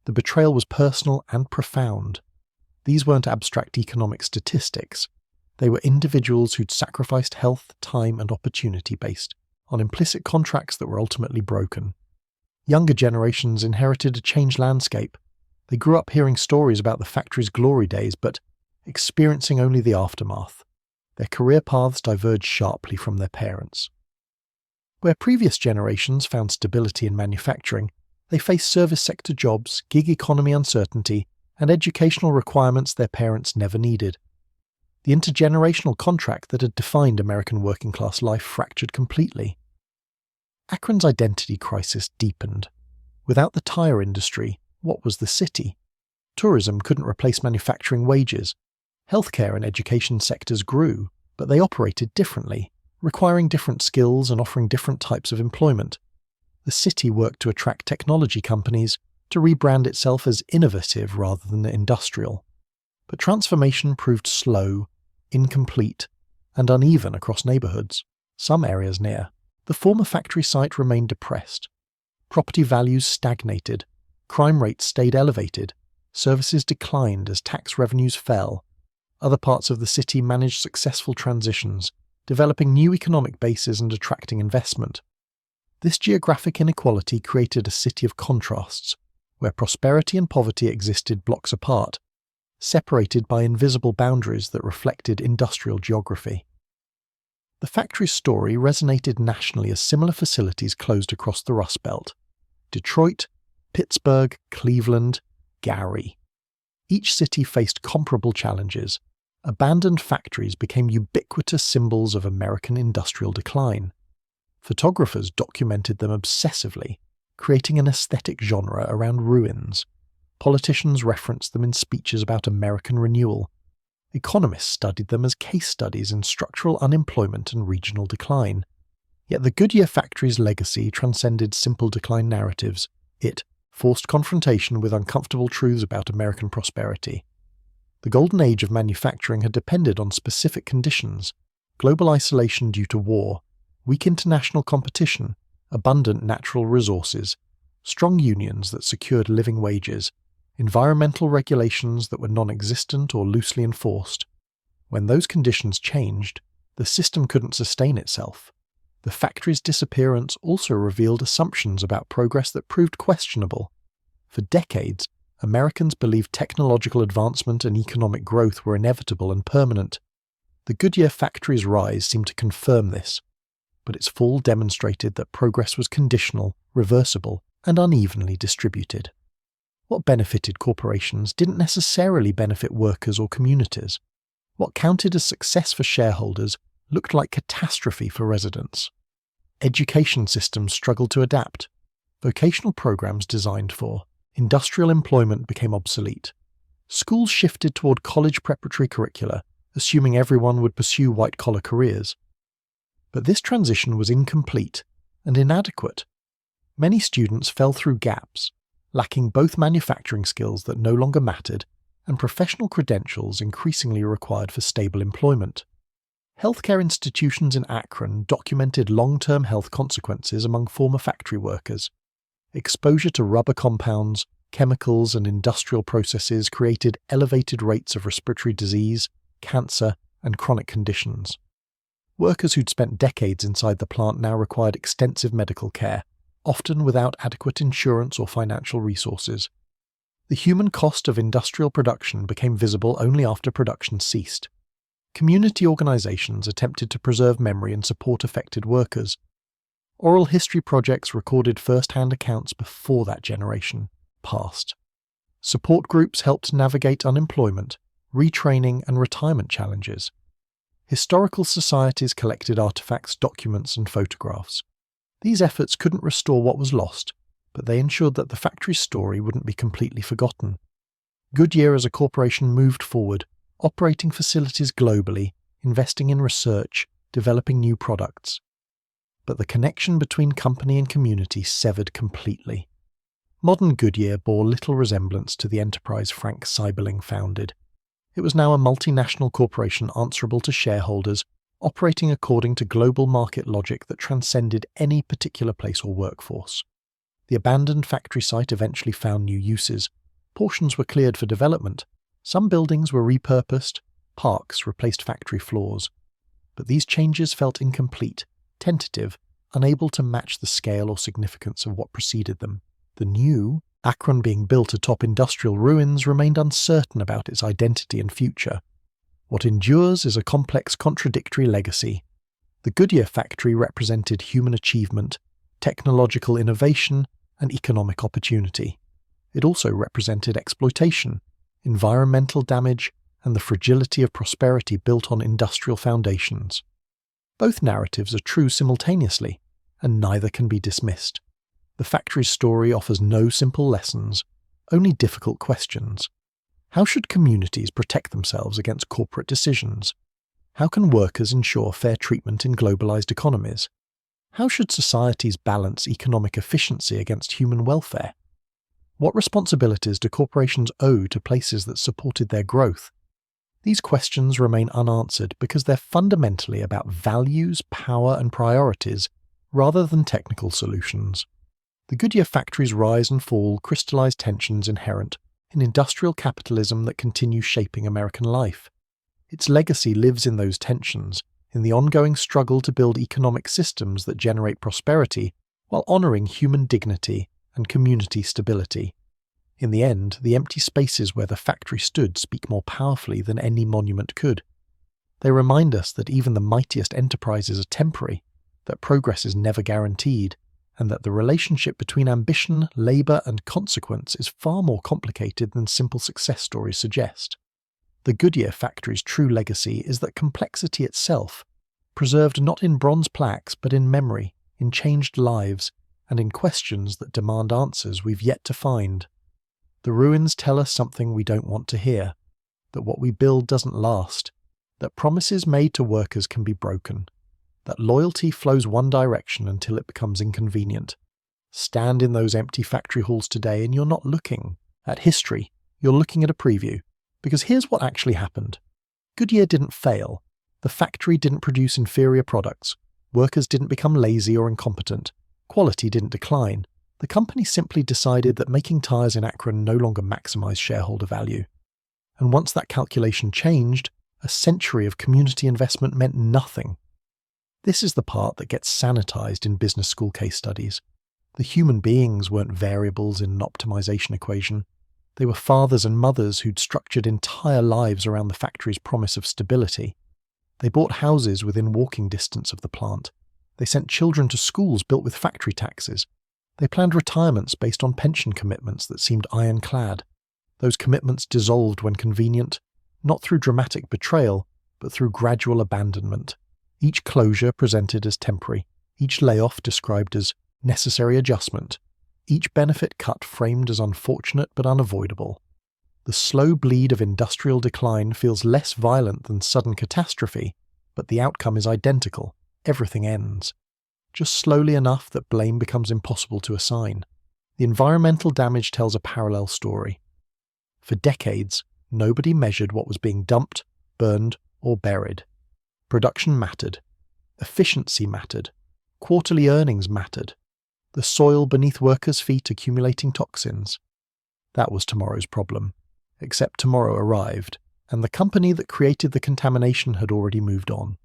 The betrayal was personal and profound. These weren't abstract economic statistics. They were individuals who'd sacrificed health, time, and opportunity based on implicit contracts that were ultimately broken. Younger generations inherited a changed landscape. They grew up hearing stories about the factory's glory days, but experiencing only the aftermath. Their career paths diverged sharply from their parents. Where previous generations found stability in manufacturing, they faced service sector jobs, gig economy uncertainty, and educational requirements their parents never needed. The intergenerational contract that had defined American working-class life fractured completely. Akron's identity crisis deepened. Without the tire industry, what was the city? Tourism couldn't replace manufacturing wages. Healthcare and education sectors grew, but they operated differently, requiring different skills and offering different types of employment. The city worked to attract technology companies, to rebrand itself as innovative rather than industrial. But transformation proved slow, incomplete, and uneven across neighborhoods. Some areas near the former factory site remained depressed. Property values stagnated, crime rates stayed elevated, services declined as tax revenues fell. Other parts of the city managed successful transitions, developing new economic bases and attracting investment. This geographic inequality created a city of contrasts, where prosperity and poverty existed blocks apart, separated by invisible boundaries that reflected industrial geography. The factory's story resonated nationally as similar facilities closed across the Rust Belt. Detroit, Pittsburgh, Cleveland, Gary. Each city faced comparable challenges. Abandoned factories became ubiquitous symbols of American industrial decline. Photographers documented them obsessively, creating an aesthetic genre around ruins. Politicians referenced them in speeches about American renewal. Economists studied them as case studies in structural unemployment and regional decline. Yet the Goodyear factory's legacy transcended simple decline narratives. It forced confrontation with uncomfortable truths about American prosperity. The golden age of manufacturing had depended on specific conditions: global isolation due to war, weak international competition, abundant natural resources, strong unions that secured living wages, environmental regulations that were non-existent or loosely enforced. When those conditions changed, the system couldn't sustain itself. The factory's disappearance also revealed assumptions about progress that proved questionable. For decades, Americans believed technological advancement and economic growth were inevitable and permanent. The Goodyear factory's rise seemed to confirm this, but its fall demonstrated that progress was conditional, reversible, and unevenly distributed. What benefited corporations didn't necessarily benefit workers or communities. What counted as success for shareholders looked like catastrophe for residents. Education systems struggled to adapt. Vocational programs designed for industrial employment became obsolete. Schools shifted toward college preparatory curricula, assuming everyone would pursue white-collar careers. But this transition was incomplete and inadequate. Many students fell through gaps, lacking both manufacturing skills that no longer mattered and professional credentials increasingly required for stable employment. Healthcare institutions in Akron documented long-term health consequences among former factory workers. Exposure to rubber compounds, chemicals, and industrial processes created elevated rates of respiratory disease, cancer, and chronic conditions. Workers who'd spent decades inside the plant now required extensive medical care, often without adequate insurance or financial resources. The human cost of industrial production became visible only after production ceased. Community organizations attempted to preserve memory and support affected workers. Oral history projects recorded first-hand accounts before that generation passed. Support groups helped navigate unemployment, retraining, and retirement challenges. Historical societies collected artifacts, documents, and photographs. These efforts couldn't restore what was lost, but they ensured that the factory's story wouldn't be completely forgotten. Goodyear as a corporation moved forward, operating facilities globally, investing in research, developing new products. But the connection between company and community severed completely. Modern Goodyear bore little resemblance to the enterprise Frank Seiberling founded. It was now a multinational corporation answerable to shareholders, operating according to global market logic that transcended any particular place or workforce. The abandoned factory site eventually found new uses. Portions were cleared for development. Some buildings were repurposed. Parks replaced factory floors. But these changes felt incomplete, tentative, unable to match the scale or significance of what preceded them. The new, Akron being built atop industrial ruins, remained uncertain about its identity and future. What endures is a complex, contradictory legacy. The Goodyear factory represented human achievement, technological innovation, and economic opportunity. It also represented exploitation, environmental damage, and the fragility of prosperity built on industrial foundations. Both narratives are true simultaneously, and neither can be dismissed. The factory's story offers no simple lessons, only difficult questions. How should communities protect themselves against corporate decisions? How can workers ensure fair treatment in globalized economies? How should societies balance economic efficiency against human welfare? What responsibilities do corporations owe to places that supported their growth? These questions remain unanswered because they're fundamentally about values, power, and priorities, rather than technical solutions. The Goodyear factory's rise and fall crystallized tensions inherent in industrial capitalism that continue shaping American life. Its legacy lives in those tensions, in the ongoing struggle to build economic systems that generate prosperity while honoring human dignity and community stability. In the end, the empty spaces where the factory stood speak more powerfully than any monument could. They remind us that even the mightiest enterprises are temporary, that progress is never guaranteed, and that the relationship between ambition, labor, and consequence is far more complicated than simple success stories suggest. The Goodyear factory's true legacy is that complexity itself, preserved not in bronze plaques but in memory, in changed lives, and in questions that demand answers we've yet to find. The ruins tell us something we don't want to hear, that what we build doesn't last, that promises made to workers can be broken, that loyalty flows one direction until it becomes inconvenient. Stand in those empty factory halls today and you're not looking at history, you're looking at a preview. Because here's what actually happened. Goodyear didn't fail. The factory didn't produce inferior products. Workers didn't become lazy or incompetent. Quality didn't decline. The company simply decided that making tires in Akron no longer maximized shareholder value. And once that calculation changed, a century of community investment meant nothing. This is the part that gets sanitized in business school case studies. The human beings weren't variables in an optimization equation. They were fathers and mothers who'd structured entire lives around the factory's promise of stability. They bought houses within walking distance of the plant. They sent children to schools built with factory taxes. They planned retirements based on pension commitments that seemed ironclad. Those commitments dissolved when convenient, not through dramatic betrayal, but through gradual abandonment. Each closure presented as temporary, each layoff described as necessary adjustment, each benefit cut framed as unfortunate but unavoidable. The slow bleed of industrial decline feels less violent than sudden catastrophe, but the outcome is identical. Everything ends. Just slowly enough that blame becomes impossible to assign. The environmental damage tells a parallel story. For decades, nobody measured what was being dumped, burned, or buried. Production mattered. Efficiency mattered. Quarterly earnings mattered. The soil beneath workers' feet accumulating toxins. That was tomorrow's problem. Except tomorrow arrived, and the company that created the contamination had already moved on.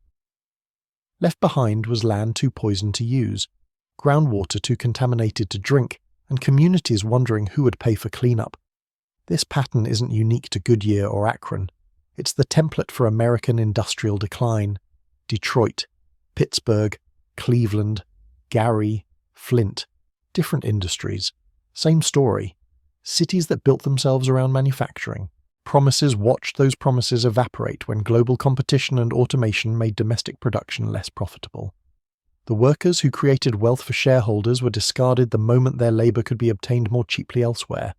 Left behind was land too poisoned to use, groundwater too contaminated to drink, and communities wondering who would pay for cleanup. This pattern isn't unique to Goodyear or Akron. It's the template for American industrial decline. Detroit, Pittsburgh, Cleveland, Gary, Flint. Different industries. Same story. Cities that built themselves around manufacturing. Promises watched those promises evaporate when global competition and automation made domestic production less profitable. The workers who created wealth for shareholders were discarded the moment their labor could be obtained more cheaply elsewhere.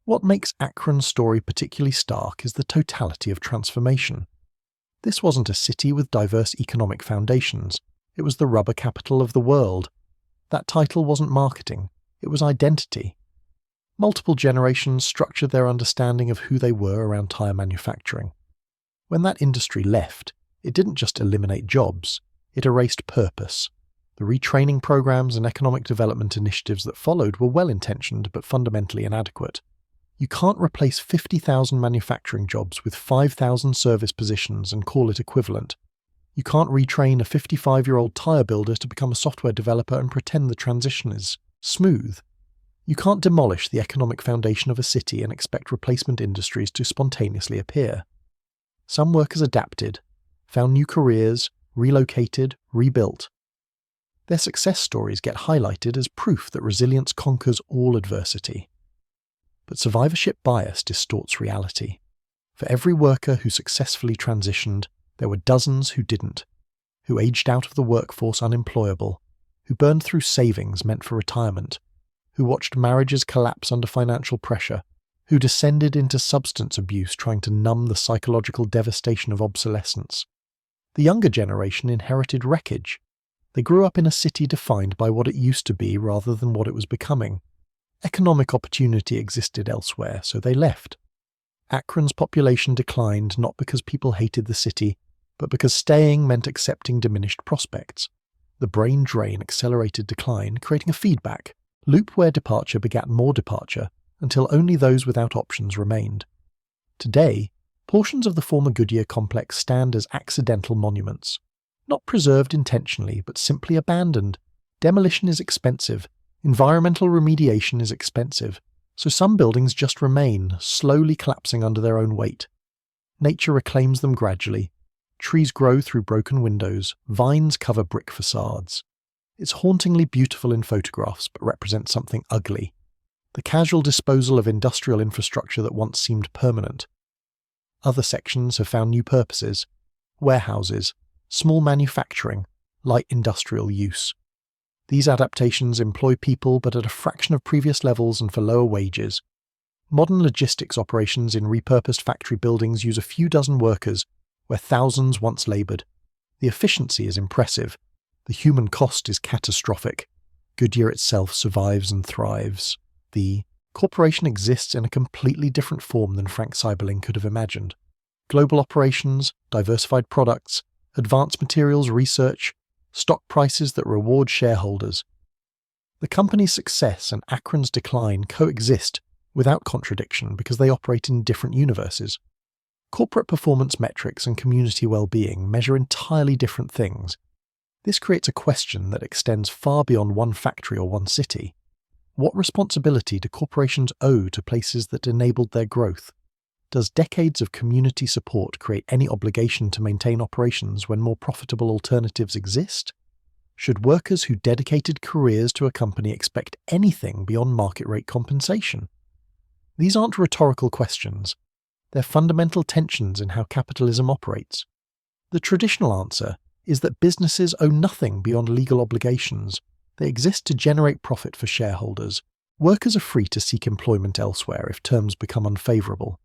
What makes Akron's story particularly stark is the totality of transformation. This wasn't a city with diverse economic foundations. It was the rubber capital of the world. That title wasn't marketing. It was identity. Multiple generations structured their understanding of who they were around tire manufacturing. When that industry left, it didn't just eliminate jobs, it erased purpose. The retraining programs and economic development initiatives that followed were well-intentioned but fundamentally inadequate. You can't replace 50,000 manufacturing jobs with 5,000 service positions and call it equivalent. You can't retrain a 55-year-old tire builder to become a software developer and pretend the transition is smooth. You can't demolish the economic foundation of a city and expect replacement industries to spontaneously appear. Some workers adapted, found new careers, relocated, rebuilt. Their success stories get highlighted as proof that resilience conquers all adversity. But survivorship bias distorts reality. For every worker who successfully transitioned, there were dozens who didn't, who aged out of the workforce unemployable, who burned through savings meant for retirement, who watched marriages collapse under financial pressure, who descended into substance abuse trying to numb the psychological devastation of obsolescence. The younger generation inherited wreckage. They grew up in a city defined by what it used to be rather than what it was becoming. Economic opportunity existed elsewhere, so they left. Akron's population declined not because people hated the city, but because staying meant accepting diminished prospects. The brain drain accelerated decline, creating a feedback loop where departure begat more departure, until only those without options remained. Today, portions of the former Goodyear complex stand as accidental monuments. Not preserved intentionally, but simply abandoned. Demolition is expensive. Environmental remediation is expensive. So some buildings just remain, slowly collapsing under their own weight. Nature reclaims them gradually. Trees grow through broken windows. Vines cover brick facades. It's hauntingly beautiful in photographs, but represents something ugly. The casual disposal of industrial infrastructure that once seemed permanent. Other sections have found new purposes. Warehouses, small manufacturing, light industrial use. These adaptations employ people but at a fraction of previous levels and for lower wages. Modern logistics operations in repurposed factory buildings use a few dozen workers, where thousands once laboured. The efficiency is impressive. The human cost is catastrophic. Goodyear itself survives and thrives. The corporation exists in a completely different form than Frank Seiberling could have imagined. Global operations, diversified products, advanced materials research, stock prices that reward shareholders. The company's success and Akron's decline coexist without contradiction because they operate in different universes. Corporate performance metrics and community well-being measure entirely different things. This creates a question that extends far beyond one factory or one city. What responsibility do corporations owe to places that enabled their growth? Does decades of community support create any obligation to maintain operations when more profitable alternatives exist? Should workers who dedicated careers to a company expect anything beyond market rate compensation? These aren't rhetorical questions. They're fundamental tensions in how capitalism operates. The traditional answer is that businesses owe nothing beyond legal obligations. They exist to generate profit for shareholders. Workers are free to seek employment elsewhere if terms become unfavorable.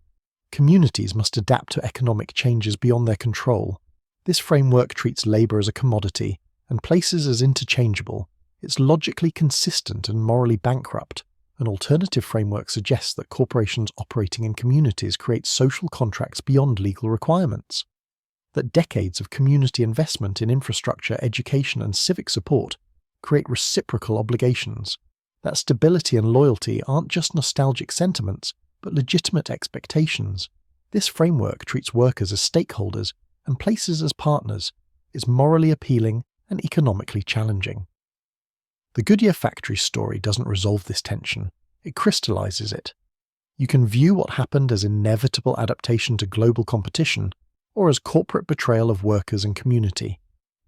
Communities must adapt to economic changes beyond their control. This framework treats labor as a commodity and places as interchangeable. It's logically consistent and morally bankrupt. An alternative framework suggests that corporations operating in communities create social contracts beyond legal requirements. That decades of community investment in infrastructure, education, and civic support create reciprocal obligations. That stability and loyalty aren't just nostalgic sentiments, but legitimate expectations. This framework treats workers as stakeholders and places as partners, is morally appealing and economically challenging. The Goodyear factory story doesn't resolve this tension, it crystallizes it. You can view what happened as inevitable adaptation to global competition, or as corporate betrayal of workers and community.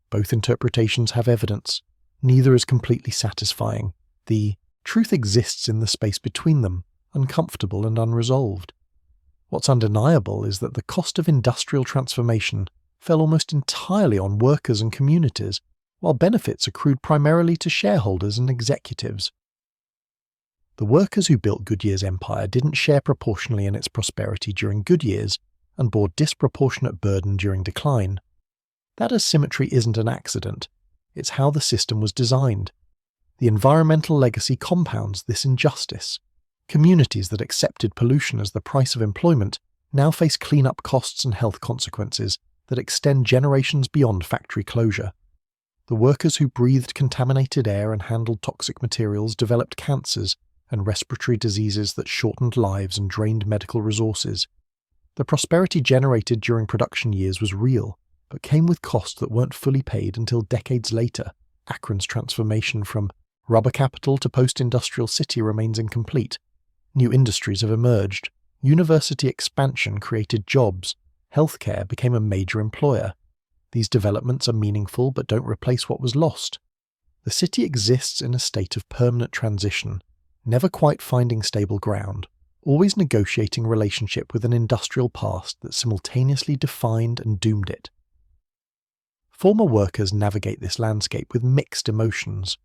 Both interpretations have evidence. Neither is completely satisfying. The truth exists in the space between them, uncomfortable and unresolved. What's undeniable is that the cost of industrial transformation fell almost entirely on workers and communities, while benefits accrued primarily to shareholders and executives. The workers who built Goodyear's empire didn't share proportionally in its prosperity during good years and bore disproportionate burden during decline. That asymmetry isn't an accident. It's how the system was designed. The environmental legacy compounds this injustice. Communities that accepted pollution as the price of employment now face cleanup costs and health consequences that extend generations beyond factory closure. The workers who breathed contaminated air and handled toxic materials developed cancers and respiratory diseases that shortened lives and drained medical resources. The prosperity generated during production years was real, but came with costs that weren't fully paid until decades later. Akron's transformation from rubber capital to post-industrial city remains incomplete. New industries have emerged. University expansion created jobs. Healthcare became a major employer. These developments are meaningful but don't replace what was lost. The city exists in a state of permanent transition, never quite finding stable ground, always negotiating relationship with an industrial past that simultaneously defined and doomed it. Former workers navigate this landscape with mixed emotions.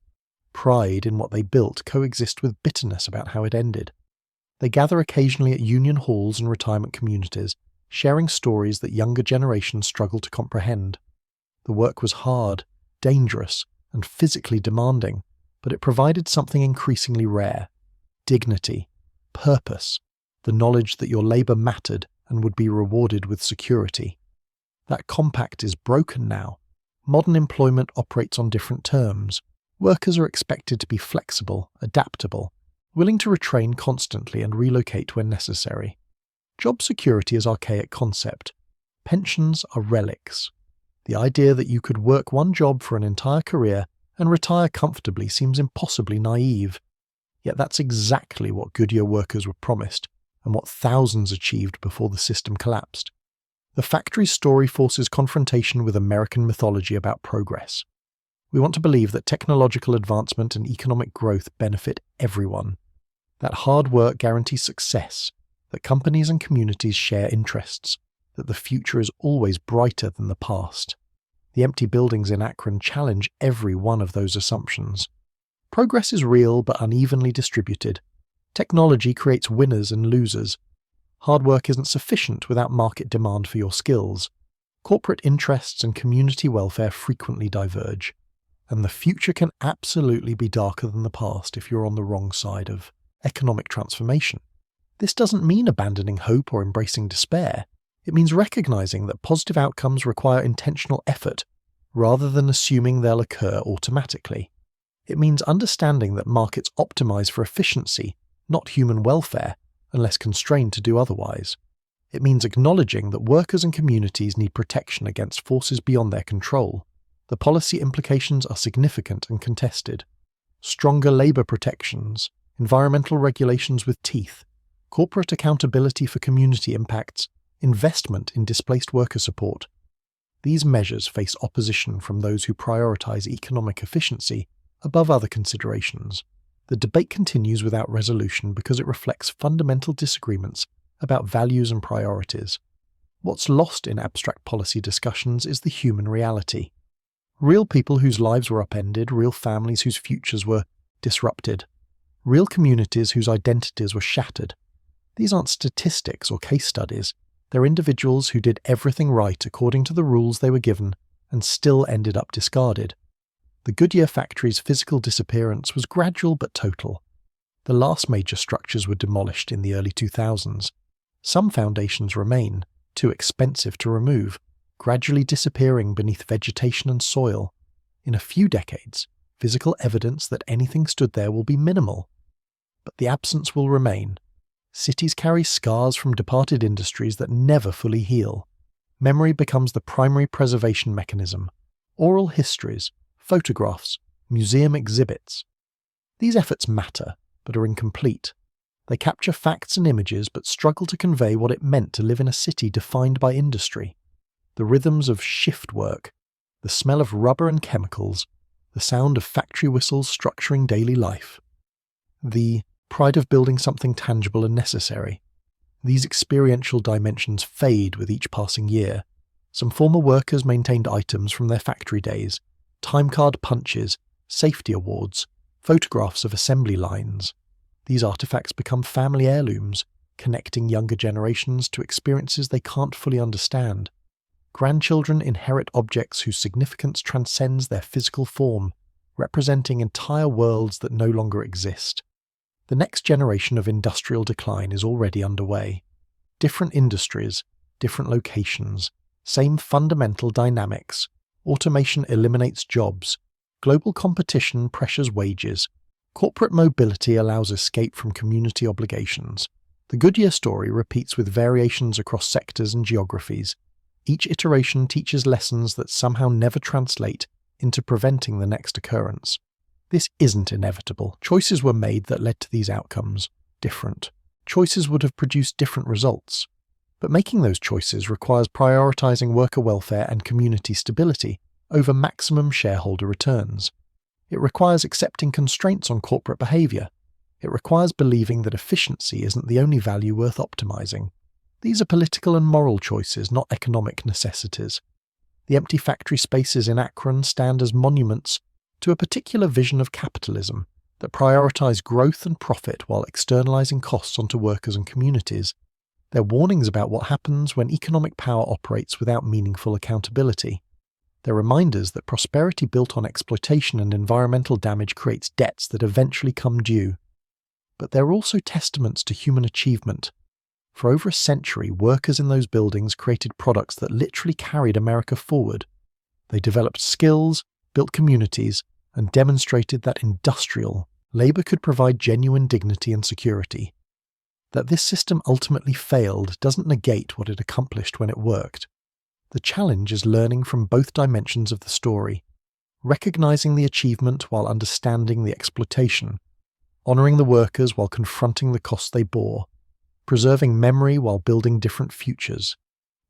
Pride in what they built coexists with bitterness about how it ended. They gather occasionally at union halls and retirement communities, sharing stories that younger generations struggle to comprehend. The work was hard, dangerous, and physically demanding, but it provided something increasingly rare: dignity, purpose, the knowledge that your labor mattered and would be rewarded with security. That compact is broken now. Modern employment operates on different terms. Workers are expected to be flexible, adaptable, willing to retrain constantly and relocate when necessary. Job security is an archaic concept. Pensions are relics. The idea that you could work one job for an entire career and retire comfortably seems impossibly naive. Yet that's exactly what Goodyear workers were promised, and what thousands achieved before the system collapsed. The factory's story forces confrontation with American mythology about progress. We want to believe that technological advancement and economic growth benefit everyone, that hard work guarantees success, that companies and communities share interests, that the future is always brighter than the past. The empty buildings in Akron challenge every one of those assumptions. Progress is real but unevenly distributed. Technology creates winners and losers. Hard work isn't sufficient without market demand for your skills. Corporate interests and community welfare frequently diverge. And the future can absolutely be darker than the past if you're on the wrong side of economic transformation. This doesn't mean abandoning hope or embracing despair. It means recognizing that positive outcomes require intentional effort, rather than assuming they'll occur automatically. It means understanding that markets optimize for efficiency, not human welfare, unless constrained to do otherwise. It means acknowledging that workers and communities need protection against forces beyond their control. The policy implications are significant and contested. Stronger labor protections, environmental regulations with teeth, corporate accountability for community impacts, investment in displaced worker support. These measures face opposition from those who prioritize economic efficiency above other considerations. The debate continues without resolution because it reflects fundamental disagreements about values and priorities. What's lost in abstract policy discussions is the human reality. Real people whose lives were upended, real families whose futures were disrupted, real communities whose identities were shattered. These aren't statistics or case studies. They're individuals who did everything right according to the rules they were given and still ended up discarded. The Goodyear factory's physical disappearance was gradual but total. The last major structures were demolished in the early 2000s. Some foundations remain, too expensive to remove, gradually disappearing beneath vegetation and soil. In a few decades, physical evidence that anything stood there will be minimal. But the absence will remain. Cities carry scars from departed industries that never fully heal. Memory becomes the primary preservation mechanism. Oral histories, photographs, museum exhibits. These efforts matter, but are incomplete. They capture facts and images but struggle to convey what it meant to live in a city defined by industry. The rhythms of shift work, the smell of rubber and chemicals, the sound of factory whistles structuring daily life. The pride of building something tangible and necessary. These experiential dimensions fade with each passing year. Some former workers maintained items from their factory days, timecard punches, safety awards, photographs of assembly lines. These artifacts become family heirlooms, connecting younger generations to experiences they can't fully understand. Grandchildren inherit objects whose significance transcends their physical form, representing entire worlds that no longer exist. The next generation of industrial decline is already underway. Different industries, different locations, same fundamental dynamics. Automation eliminates jobs. Global competition pressures wages. Corporate mobility allows escape from community obligations. The Goodyear story repeats with variations across sectors and geographies. Each iteration teaches lessons that somehow never translate into preventing the next occurrence. This isn't inevitable. Choices were made that led to these outcomes. Different. Choices would have produced different results. But making those choices requires prioritizing worker welfare and community stability over maximum shareholder returns. It requires accepting constraints on corporate behavior. It requires believing that efficiency isn't the only value worth optimizing. These are political and moral choices, not economic necessities. The empty factory spaces in Akron stand as monuments to a particular vision of capitalism that prioritize growth and profit while externalizing costs onto workers and communities. They're warnings about what happens when economic power operates without meaningful accountability. They're reminders that prosperity built on exploitation and environmental damage creates debts that eventually come due. But they're also testaments to human achievement. For over a century, workers in those buildings created products that literally carried America forward. They developed skills, built communities, and demonstrated that industrial labor could provide genuine dignity and security. That this system ultimately failed doesn't negate what it accomplished when it worked. The challenge is learning from both dimensions of the story, recognizing the achievement while understanding the exploitation, honoring the workers while confronting the costs they bore, preserving memory while building different futures.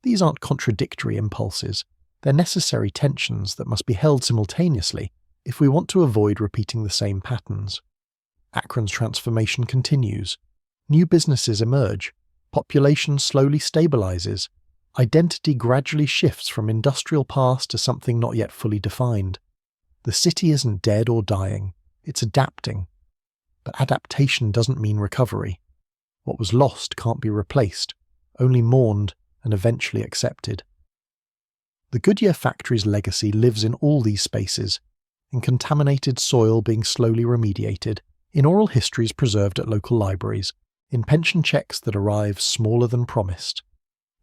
These aren't contradictory impulses. They're necessary tensions that must be held simultaneously if we want to avoid repeating the same patterns. Akron's transformation continues. New businesses emerge. Population slowly stabilizes. Identity gradually shifts from industrial past to something not yet fully defined. The city isn't dead or dying. It's adapting. But adaptation doesn't mean recovery. What was lost can't be replaced, only mourned and eventually accepted. The Goodyear factory's legacy lives in all these spaces, in contaminated soil being slowly remediated, in oral histories preserved at local libraries, in pension checks that arrive smaller than promised,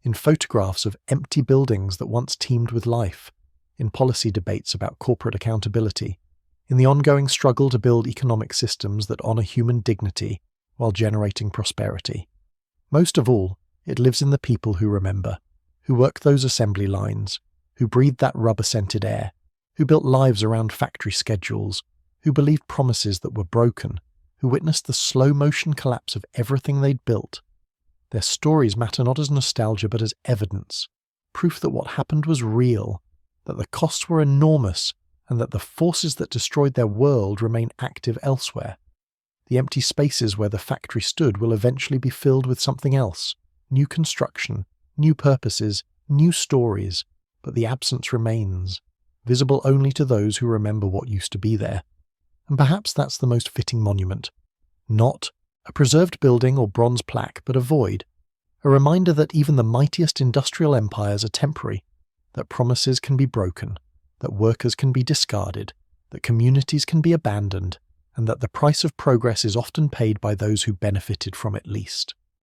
in photographs of empty buildings that once teemed with life, in policy debates about corporate accountability, in the ongoing struggle to build economic systems that honor human dignity while generating prosperity. Most of all, it lives in the people who remember, who work those assembly lines, who breathed that rubber-scented air, who built lives around factory schedules, who believed promises that were broken, who witnessed the slow-motion collapse of everything they'd built. Their stories matter not as nostalgia but as evidence, proof that what happened was real, that the costs were enormous, and that the forces that destroyed their world remain active elsewhere. The empty spaces where the factory stood will eventually be filled with something else, new construction, new purposes, new stories, but the absence remains, visible only to those who remember what used to be there. And perhaps that's the most fitting monument. Not a preserved building or bronze plaque, but a void. A reminder that even the mightiest industrial empires are temporary, that promises can be broken, that workers can be discarded, that communities can be abandoned, and that the price of progress is often paid by those who benefited from it least.